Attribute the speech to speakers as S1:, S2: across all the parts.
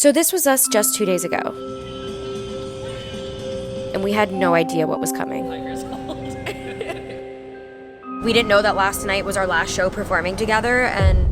S1: So this was us just 2 days ago. And we had no idea what was coming. We didn't know that last night was our last show performing together, and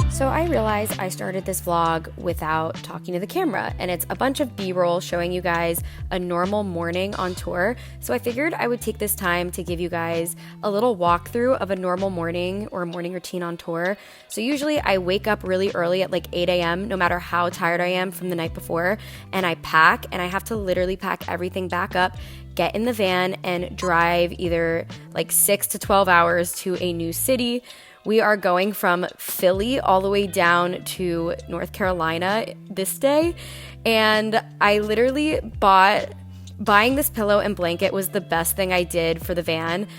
S1: so I realized I started this vlog without talking to the camera, and it's a bunch of B-roll showing you guys a normal morning on tour. So I figured I would take this time to give you guys a little walkthrough of a normal morning or a morning routine on tour. So usually I wake up really early at like 8 a.m. no matter how tired I am from the night before, and I pack, and I have to literally pack everything back up, get in the van, and drive either like 6 to 12 hours to a new city. We are going from Philly all the way down to North Carolina this day, and I literally buying this pillow and blanket was the best thing I did for the van.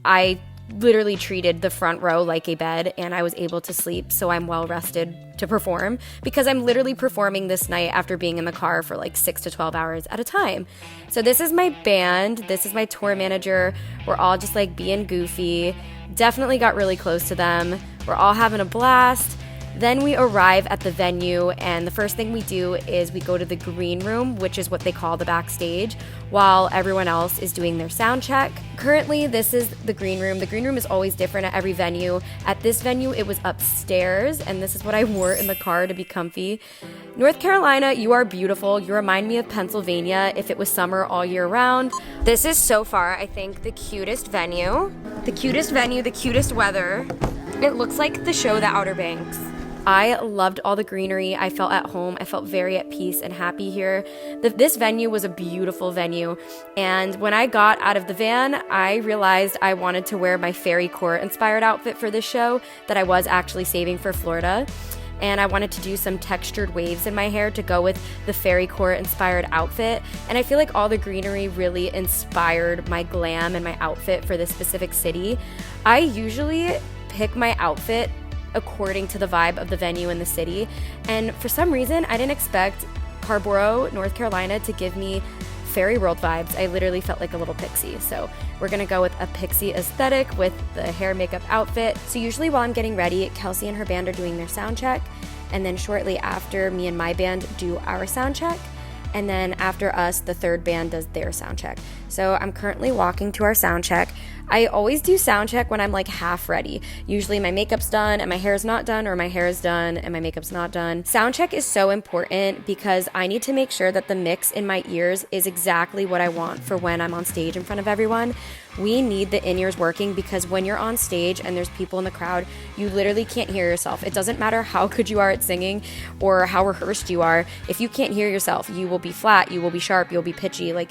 S1: I literally treated the front row like a bed, and I was able to sleep, so I'm well rested to perform, because I'm literally performing this night after being in the car for like 6 to 12 hours at a time. So this is my band, this is my tour manager, we're all just like being goofy. Definitely got really close to them. We're all having a blast. Then we arrive at the venue, and the first thing we do is we go to the green room, which is what they call the backstage, while everyone else is doing their sound check. Currently, this is the green room. The green room is always different at every venue. At this venue, it was upstairs, and this is what I wore in the car to be comfy. North Carolina, you are beautiful. You remind me of Pennsylvania if it was summer all year round. This is so far, I think, the cutest venue. The cutest venue, the cutest weather. It looks like the show The Outer Banks. I loved all the greenery. I felt at home. I felt very at peace and happy here. This venue was a beautiful venue. And when I got out of the van, I realized I wanted to wear my fairy court inspired outfit for this show that I was actually saving for Florida. And I wanted to do some textured waves in my hair to go with the fairy court inspired outfit. And I feel like all the greenery really inspired my glam and my outfit for this specific city. I usually pick my outfit according to the vibe of the venue in the city, and for some reason I didn't expect Carborough, North Carolina to give me fairy world vibes. I literally felt like a little pixie, so we're gonna go with a pixie aesthetic with the hair makeup outfit. So usually while I'm getting ready, Kelsy and her band are doing their sound check, and then shortly after, me and my band do our sound check, and then after us, the third band does their sound check. So I'm currently walking to our sound check. I always do sound check when I'm like half ready. Usually my makeup's done and my hair's not done, or my hair is done and my makeup's not done. Sound check is so important because I need to make sure that the mix in my ears is exactly what I want for when I'm on stage in front of everyone. We need the in-ears working because when you're on stage and there's people in the crowd, you literally can't hear yourself. It doesn't matter how good you are at singing or how rehearsed you are. If you can't hear yourself, you will be flat, you will be sharp, you'll be pitchy. Like,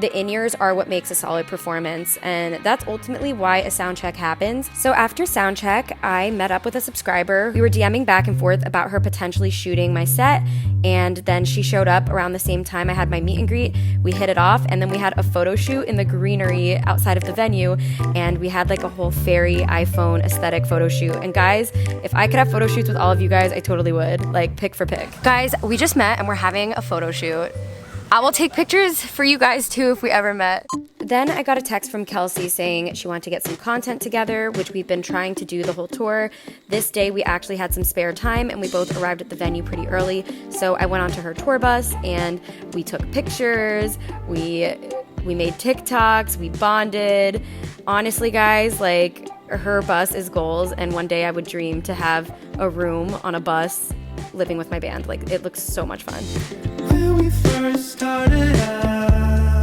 S1: the in-ears are what makes a solid performance, and that's ultimately why a sound check happens. So after sound check, I met up with a subscriber. We were DMing back and forth about her potentially shooting my set, and then she showed up around the same time I had my meet and greet. We hit it off, and then we had a photo shoot in the greenery outside of the venue, and we had like a whole fairy iPhone aesthetic photo shoot. And guys, if I could have photo shoots with all of you guys, I totally would, like pick for pick. Guys, we just met and we're having a photo shoot. I will take pictures for you guys too if we ever met. Then I got a text from Kelsy saying she wanted to get some content together, which we've been trying to do the whole tour. This day we actually had some spare time and we both arrived at the venue pretty early. So I went onto her tour bus and we took pictures, we made TikToks, we bonded. Honestly guys, like, her bus is goals, and one day I would dream to have a room on a bus living with my band. Like, it looks so much fun.
S2: When we first started out,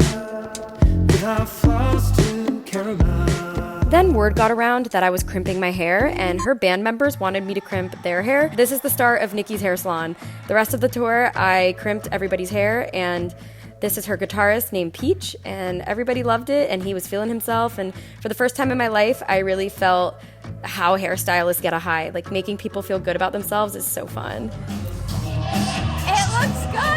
S2: with our flaws to caramel.
S1: Then word got around that I was crimping my hair, and her band members wanted me to crimp their hair. This is the start of Niki's hair salon. The rest of the tour, I crimped everybody's hair, and this is her guitarist named Peach, and everybody loved it, and he was feeling himself. And for the first time in my life, I really felt how hairstylists get a high. Like, making people feel good about themselves is so fun.
S3: It looks good!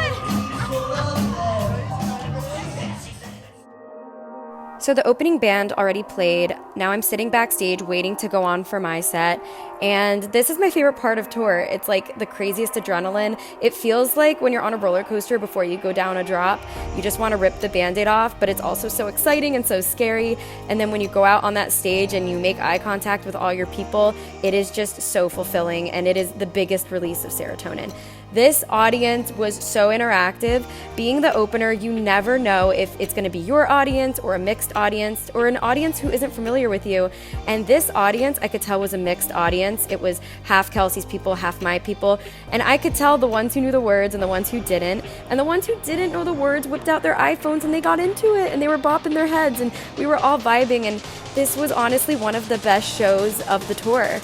S1: So the opening band already played. Now I'm sitting backstage waiting to go on for my set. And this is my favorite part of tour. It's like the craziest adrenaline. It feels like when you're on a roller coaster before you go down a drop, you just want to rip the band-aid off, but it's also so exciting and so scary. And then when you go out on that stage and you make eye contact with all your people, it is just so fulfilling, and it is the biggest release of serotonin. This audience was so interactive. Being the opener, you never know if it's gonna be your audience or a mixed audience or an audience who isn't familiar with you. And this audience, I could tell, was a mixed audience. It was half Kelsey's people, half my people. And I could tell the ones who knew the words and the ones who didn't. And the ones who didn't know the words whipped out their iPhones and they got into it and they were bopping their heads and we were all vibing. And this was honestly one of the best shows of the tour.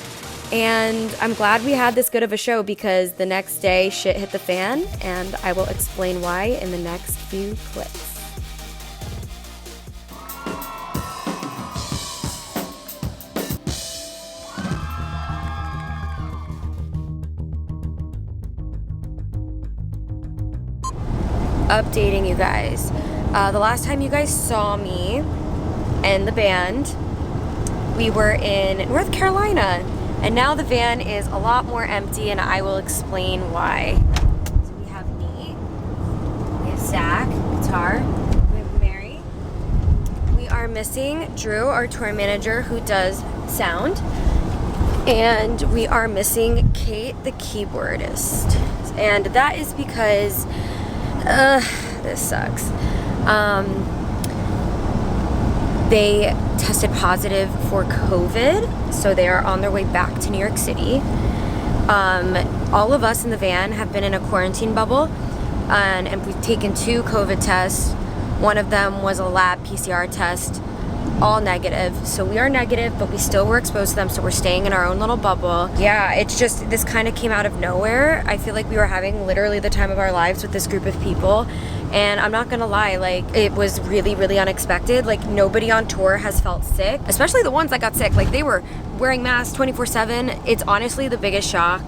S1: And I'm glad we had this good of a show because the next day shit hit the fan, and I will explain why in the next few clips. Updating you guys. The last time you guys saw me and the band, we were in North Carolina. And now the van is a lot more empty, and I will explain why. So we have me, we have Zach, guitar, we have Mary. We are missing Drew, our tour manager, who does sound. And we are missing Kate, the keyboardist. And that is because, this sucks. They tested positive for COVID, so they are on their way back to New York City. All of us in the van have been in a quarantine bubble, and we've taken 2 COVID tests. One of them was a lab PCR test, all negative. So we are negative, but we still were exposed to them, so we're staying in our own little bubble. Yeah, it's just, this kind of came out of nowhere. I feel like we were having literally the time of our lives with this group of people. And I'm not gonna lie, like, it was really, really unexpected. Like, nobody on tour has felt sick, especially the ones that got sick. Like, they were wearing masks 24/7. It's honestly the biggest shock.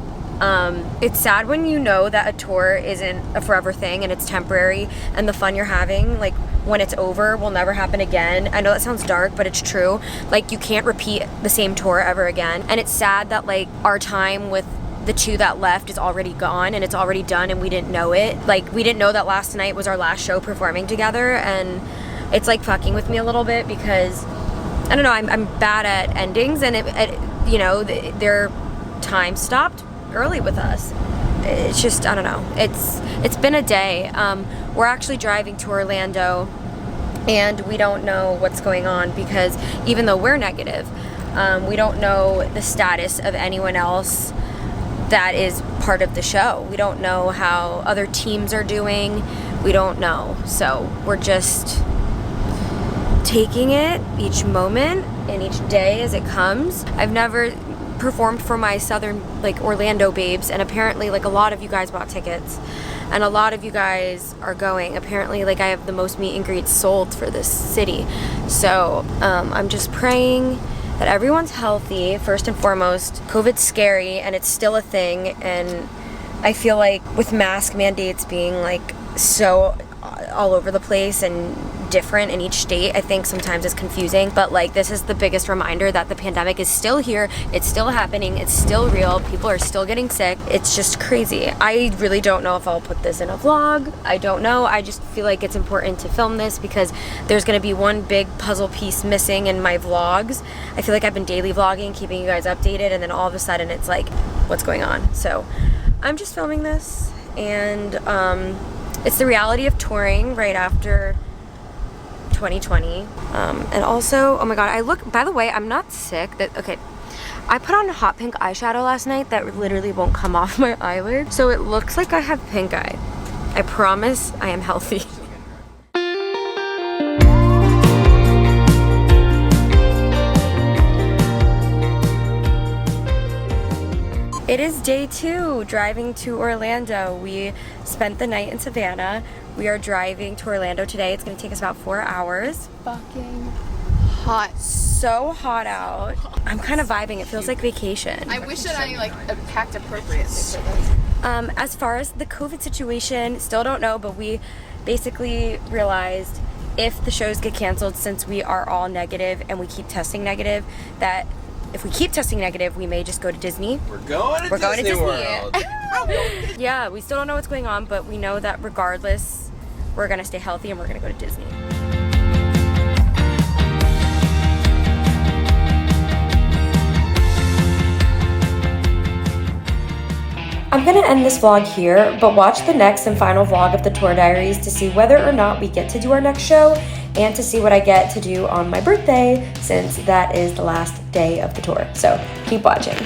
S1: It's sad when you know that a tour isn't a forever thing and it's temporary, and the fun you're having, like, when it's over, will never happen again. I know that sounds dark, but it's true. Like, you can't repeat the same tour ever again. And it's sad that, like, our time with the 2 that left is already gone and it's already done and we didn't know it. Like, we didn't know that last night was our last show performing together, and it's like fucking with me a little bit because, I don't know, I'm bad at endings, and you know, their time stopped early with us. It's just, I don't know, it's been a day. We're actually driving to Orlando and we don't know what's going on because even though we're negative, we don't know the status of anyone else that is part of the show. We don't know how other teams are doing. We don't know. So we're just taking it each moment and each day as it comes. I've never performed for my southern, like, Orlando babes, and apparently, like, a lot of you guys bought tickets and a lot of you guys are going. Apparently, like, I have the most meet and greets sold for this city. So I'm just praying that everyone's healthy, first and foremost. COVID's scary and it's still a thing, and I feel like with mask mandates being, like, so all over the place and different in each state, I think sometimes it's confusing, but, like, this is the biggest reminder that the pandemic is still here, it's still happening, it's still real, people are still getting sick. It's just crazy. I really don't know if I'll put this in a vlog. I don't know. I just feel like it's important to film this because there's gonna be one big puzzle piece missing in my vlogs. I feel like I've been daily vlogging, keeping you guys updated, and then all of a sudden it's like, what's going on? So I'm just filming this, and it's the reality of touring right after 2020. And also, oh my god, I look, by the way, I'm not sick. Okay, I put on hot pink eyeshadow last night that literally won't come off my eyelid, so it looks like I have pink eye. I promise I am healthy. It is day 2 driving to Orlando. We spent the night in Savannah. We are driving to Orlando today. It's gonna take us about 4 hours.
S3: Fucking hot.
S1: So hot out. I'm kind of vibing. It feels like vacation.
S3: I wish that I, like, packed appropriately for this.
S1: As far as the COVID situation, still don't know, but we basically realized if the shows get canceled, since we are all negative and we keep testing negative, that if we keep testing negative, we may just go to Disney.
S4: We're going to Disney World.
S1: Yeah, we still don't know what's going on, but we know that regardless, we're gonna stay healthy and we're gonna go to Disney. I'm gonna end this vlog here, but watch the next and final vlog of the Tour Diaries to see whether or not we get to do our next show and to see what I get to do on my birthday, since that is the last day of the tour. So keep watching.